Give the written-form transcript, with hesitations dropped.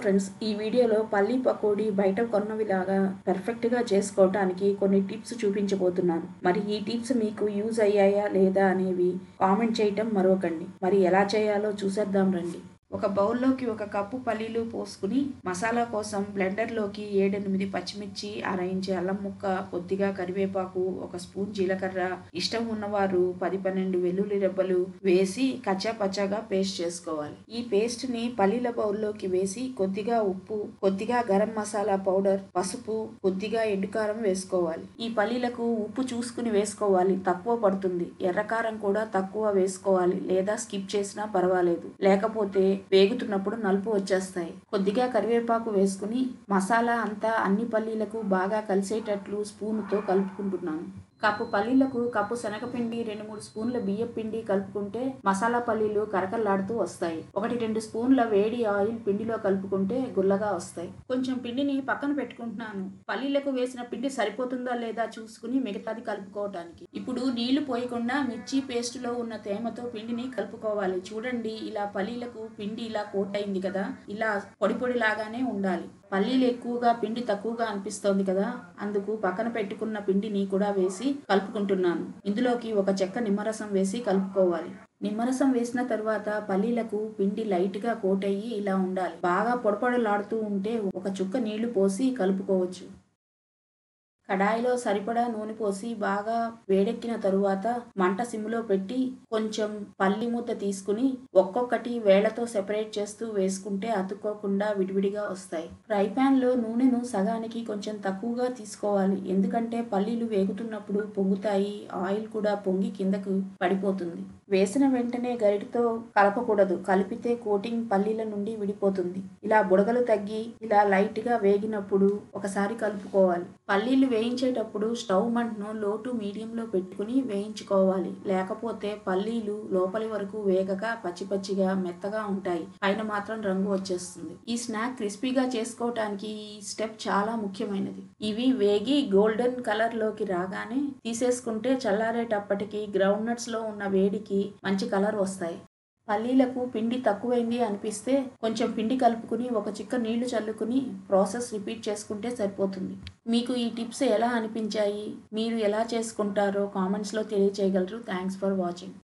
Friends, ఈ వీడియోలో పల్లీ పకోడీ బయట కొన్నవిలాగా పర్ఫెక్ట్‌గా చేసుకోవటానికి కొన్ని టిప్స్ చూపించబోతున్నాను. మరి ఈ టిప్స్ మీకు యూజ్ అయ్యాయా లేదా అనేవి కామెంట్ చేయటం మరవకండి. మరి ఎలా చేయాలో చూసేద్దాం రండి. ఒక బౌల్లోకి 1 కప్పు పల్లీలు పోసుకుని మసాలా కోసం బ్లెండర్లోకి 7-8 పచ్చిమిర్చి, అర ఇంచి అల్లం ముక్క, కొద్దిగా కరివేపాకు, 1 స్పూన్ జీలకర్ర, ఇష్టం ఉన్నవారు 10-12 వెల్లుల్లి రెబ్బలు వేసి కచ్చా పచ్చాగా పేస్ట్ చేసుకోవాలి. ఈ పేస్ట్ ని పల్లీల బౌల్లోకి వేసి కొద్దిగా ఉప్పు, కొద్దిగా గరం మసాలా పౌడర్, పసుపు, కొద్దిగా ఎండుకారం వేసుకోవాలి. ఈ పల్లీలకు ఉప్పు చూసుకుని వేసుకోవాలి, తక్కువ పడుతుంది. ఎర్రకారం కూడా తక్కువ వేసుకోవాలి లేదా స్కిప్ చేసినా పర్వాలేదు, లేకపోతే వేగుతున్నప్పుడు నలుపు వచ్చేస్తాయి. కొద్దిగా కరివేపాకు వేసుకుని మసాలా అంతా అన్ని పల్లీలకు బాగా కలిసేటట్లు స్పూన్తో కలుపుకుంటున్నాను. కప్పు పల్లీలకు కప్పు శనగపిండి, 2-3 స్పూన్ల బియ్యం పిండి కలుపుకుంటే మసాలా పల్లీలు కరకరలాడుతూ వస్తాయి. 1-2 స్పూన్ల వేడి ఆయిల్ పిండిలో కలుపుకుంటే గుల్లగా వస్తాయి. కొంచెం పిండిని పక్కన పెట్టుకుంటున్నాను. పల్లీలకు వేసిన పిండి సరిపోతుందా లేదా చూసుకుని మిగతాది కలుపుకోవటానికి. ఇప్పుడు నీళ్లు పోయకుండా మిర్చి పేస్టులో ఉన్న తేమతో పిండిని కలుపుకోవాలి. చూడండి, ఇలా పల్లీలకు పిండి ఇలా కోట్ అయింది కదా, ఇలా పొడి పొడి లాగానే ఉండాలి. పల్లీలు ఎక్కువగా, పిండి తక్కువగా అనిపిస్తోంది కదా, అందుకు పక్కన పెట్టుకున్న పిండిని కూడా వేసి కలుపుకుంటున్నాను. ఇందులోకి 1 చెక్క నిమ్మరసం వేసి కలుపుకోవాలి. నిమ్మరసం వేసిన తర్వాత పల్లీలకు పిండి లైట్గా కోట్ అయ్యి ఇలా ఉండాలి. బాగా పొడపొడలాడుతూ ఉంటే 1 చుక్క నీళ్లు పోసి కలుపుకోవచ్చు. కడాయిలో సరిపడా నూనె పోసి బాగా వేడెక్కిన తరువాత మంట సిమ్లో పెట్టి కొంచెం పల్లి ముద్ద తీసుకుని ఒక్కొక్కటి వేళ్లతో సెపరేట్ చేస్తూ వేసుకుంటే అతుక్కోకుండా విడివిడిగా వస్తాయి. ఫ్రై ప్యాన్లో నూనెను సగానికి కొంచెం తక్కువగా తీసుకోవాలి. ఎందుకంటే పల్లీలు వేగుతున్నప్పుడు పొంగుతాయి, ఆయిల్ కూడా పొంగి కిందకు పడిపోతుంది. వేసిన వెంటనే గరిటతో కలపకూడదు, కలిపితే కోటింగ్ పల్లీల నుండి విడిపోతుంది. ఇలా బుడగలు తగ్గి ఇలా లైట్గా వేగినప్పుడు ఒకసారి కలుపుకోవాలి. పల్లీలు వేయించేటప్పుడు స్టవ్ మంటను లో టు మీడియంలో పెట్టుకుని వేయించుకోవాలి, లేకపోతే పల్లీలు లోపలి వరకు వేగక పచ్చిగా మెత్తగా ఉంటాయి, పైన మాత్రం రంగు వచ్చేస్తుంది. ఈ స్నాక్ క్రిస్పీగా చేసుకోవటానికి ఈ స్టెప్ చాలా ముఖ్యమైనది. ఇవి వేగి గోల్డెన్ కలర్ లోకి రాగానే తీసేసుకుంటే చల్లారేటప్పటికి గ్రౌండ్ నట్స్ లో ఉన్న వేడికి మంచి కలర్ వస్తాయి. పల్లీలకు పిండి తక్కువైంది అనిపిస్తే కొంచెం పిండి కలుపుకుని 1 చిక్క నీళ్లు చల్లుకుని ప్రాసెస్ రిపీట్ చేసుకుంటే సరిపోతుంది. మీకు ఈ టిప్స్ ఎలా అనిపించాయి, మీరు ఎలా చేసుకుంటారో కామెంట్స్లో తెలియచేయగలరు. Thanks for watching.